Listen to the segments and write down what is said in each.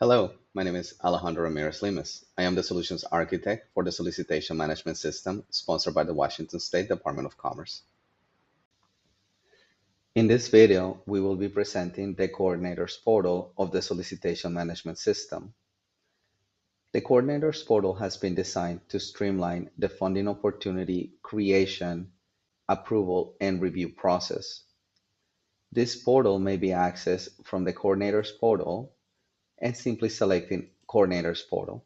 Hello, my name is Alejandro Ramirez Limas. I am the solutions architect for the solicitation management system sponsored by the Washington State Department of Commerce. In this video, we will be presenting the coordinators portal of the solicitation management system. The coordinators portal has been designed to streamline the funding opportunity creation, approval, and review process. This portal may be accessed from the coordinators portal and simply selecting coordinators portal.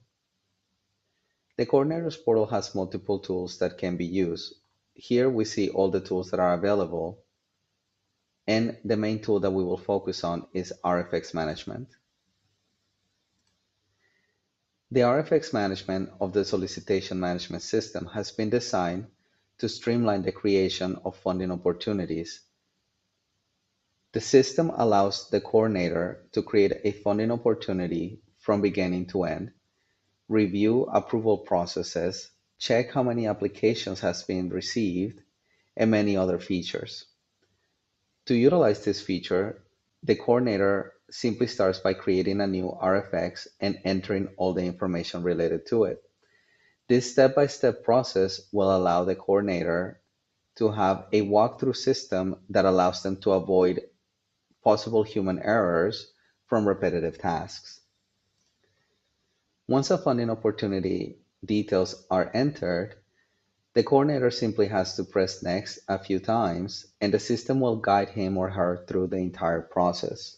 The Coordinators portal has multiple tools that can be used. Here we see all the tools that are available, and the main tool that we will focus on is RFX Management. The RFX Management of the Solicitation Management System has been designed to streamline the creation of funding opportunities. The system allows the coordinator to create a funding opportunity from beginning to end, review approval processes, check how many applications has been received, and many other features. To utilize this feature, the coordinator simply starts by creating a new RFX and entering all the information related to it. This step-by-step process will allow the coordinator to have a walkthrough system that allows them to avoid possible human errors from repetitive tasks. Once a funding opportunity details are entered, the coordinator simply has to press next a few times, and the system will guide him or her through the entire process.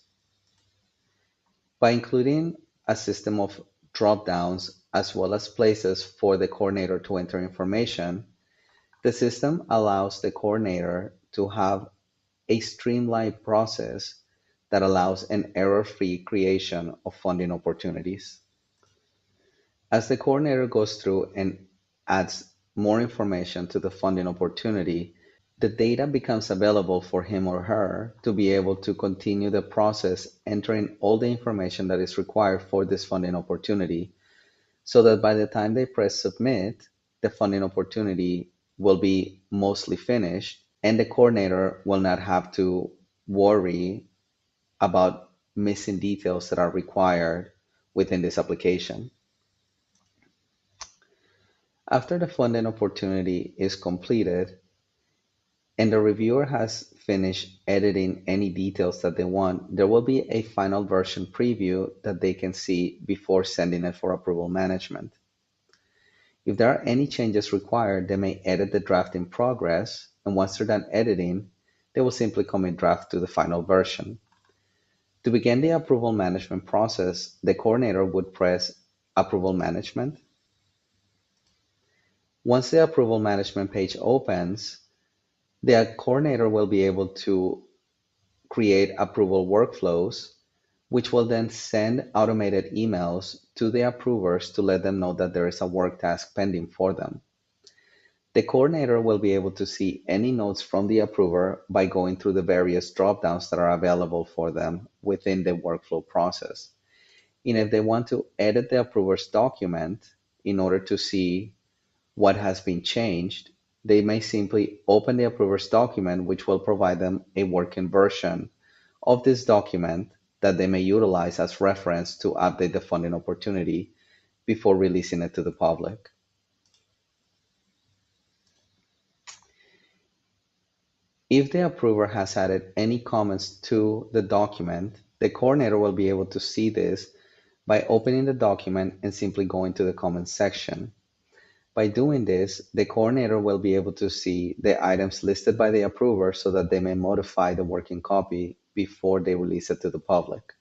By including a system of drop-downs as well as places for the coordinator to enter information, the system allows the coordinator to have a streamlined process that allows an error-free creation of funding opportunities. As the coordinator goes through and adds more information to the funding opportunity, the data becomes available for him or her to be able to continue the process, entering all the information that is required for this funding opportunity, so that by the time they press submit, the funding opportunity will be mostly finished, and the coordinator will not have to worry about missing details that are required within this application. After the funding opportunity is completed and the reviewer has finished editing any details that they want, there will be a final version preview that they can see before sending it for approval management. If there are any changes required, they may edit the draft in progress, and once they're done editing, they will simply commit draft to the final version. To begin the approval management process, the coordinator would press Approval Management. Once the approval management page opens, the coordinator will be able to create approval workflows, which will then send automated emails to the approvers to let them know that there is a work task pending for them. The coordinator will be able to see any notes from the approver by going through the various drop-downs that are available for them within the workflow process. And if they want to edit the approver's document in order to see what has been changed, they may simply open the approver's document, which will provide them a working version of this document that they may utilize as reference to update the funding opportunity before releasing it to the public. If the approver has added any comments to the document, the coordinator will be able to see this by opening the document and simply going to the comments section. By doing this, the coordinator will be able to see the items listed by the approver so that they may modify the working copy before they release it to the public.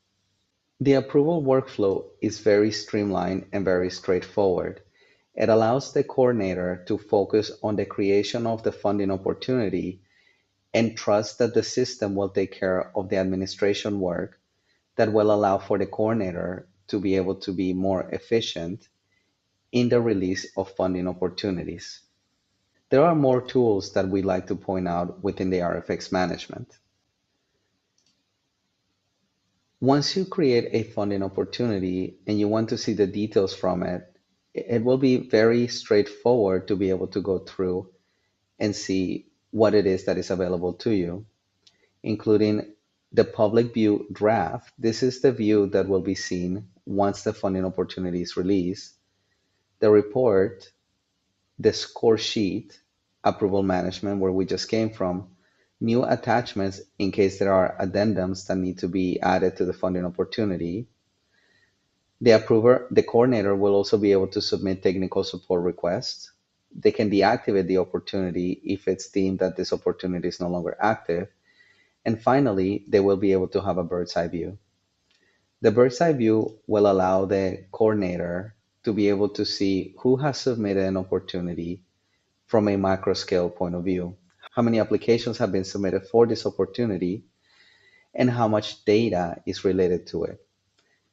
The approval workflow is very streamlined and very straightforward. It allows the coordinator to focus on the creation of the funding opportunity and trust that the system will take care of the administration work that will allow for the coordinator to be able to be more efficient in the release of funding opportunities. There are more tools that we like to point out within the RFX management. Once you create a funding opportunity and you want to see the details from it, it will be very straightforward to be able to go through and see what it is that is available to you, including The public view draft, this is the view that will be seen once the funding opportunity is released. The report, the score sheet, approval management, where we just came from, new attachments in case there are addendums that need to be added to the funding opportunity. The approver, the coordinator will also be able to submit technical support requests. They can deactivate the opportunity if it's deemed that this opportunity is no longer active. And finally, they will be able to have a bird's eye view. The bird's eye view will allow the coordinator to be able to see who has submitted an opportunity from a macro scale point of view, how many applications have been submitted for this opportunity, and how much data is related to it.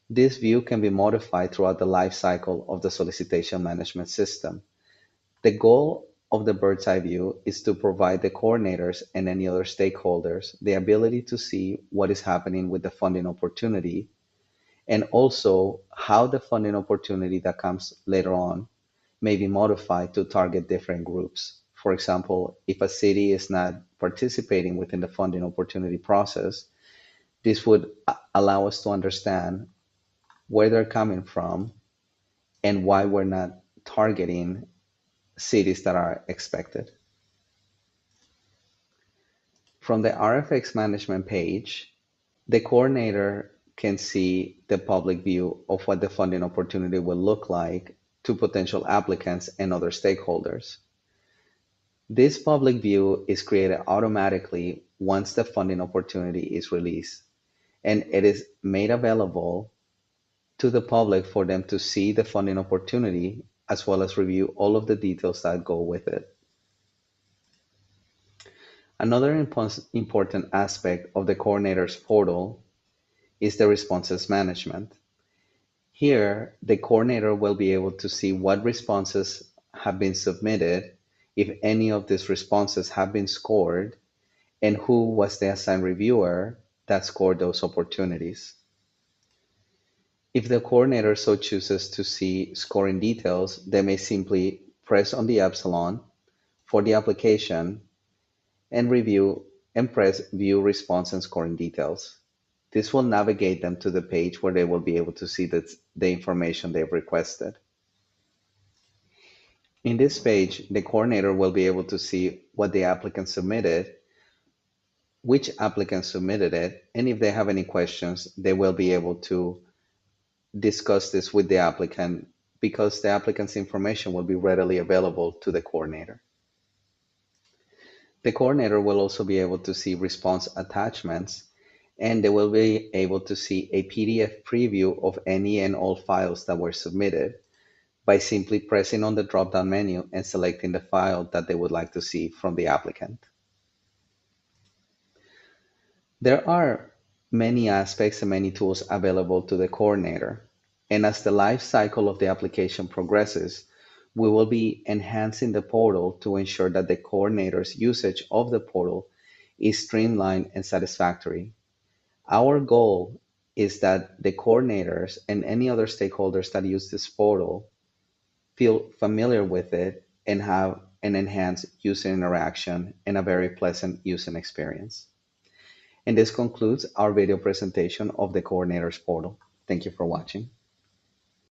This view can be modified throughout the life cycle of the solicitation management system. The goal of the bird's eye view is to provide the coordinators and any other stakeholders the ability to see what is happening with the funding opportunity, and also how the funding opportunity that comes later on may be modified to target different groups. For example, if a city is not participating within the funding opportunity process, this would allow us to understand where they're coming from and why we're not targeting cities that are expected. From the RFX management page, the coordinator can see the public view of what the funding opportunity will look like to potential applicants and other stakeholders. This public view is created automatically once the funding opportunity is released, and it is made available to the public for them to see the funding opportunity as well as review all of the details that go with it. Another important aspect of the coordinator's portal is the responses management. Here, the coordinator will be able to see what responses have been submitted, if any of these responses have been scored, and who was the assigned reviewer that scored those opportunities. If the coordinator so chooses to see scoring details, they may simply press on the epsilon for the application and review and press View Response and Scoring Details. This will navigate them to the page where they will be able to see the information they've requested. In this page, the coordinator will be able to see what the applicant submitted, which applicant submitted it, and if they have any questions, they will be able to discuss this with the applicant because the applicant's information will be readily available to the coordinator. The coordinator will also be able to see response attachments, and they will be able to see a PDF preview of any and all files that were submitted by simply pressing on the drop-down menu and selecting the file that they would like to see from the applicant. There are many aspects and many tools available to the coordinator, and as the life cycle of the application progresses, we will be enhancing the portal to ensure that the coordinator's usage of the portal is streamlined and satisfactory. Our goal is that the coordinators and any other stakeholders that use this portal feel familiar with it and have an enhanced user interaction and a very pleasant user experience. And this concludes our video presentation of the Coordinators Portal. Thank you for watching.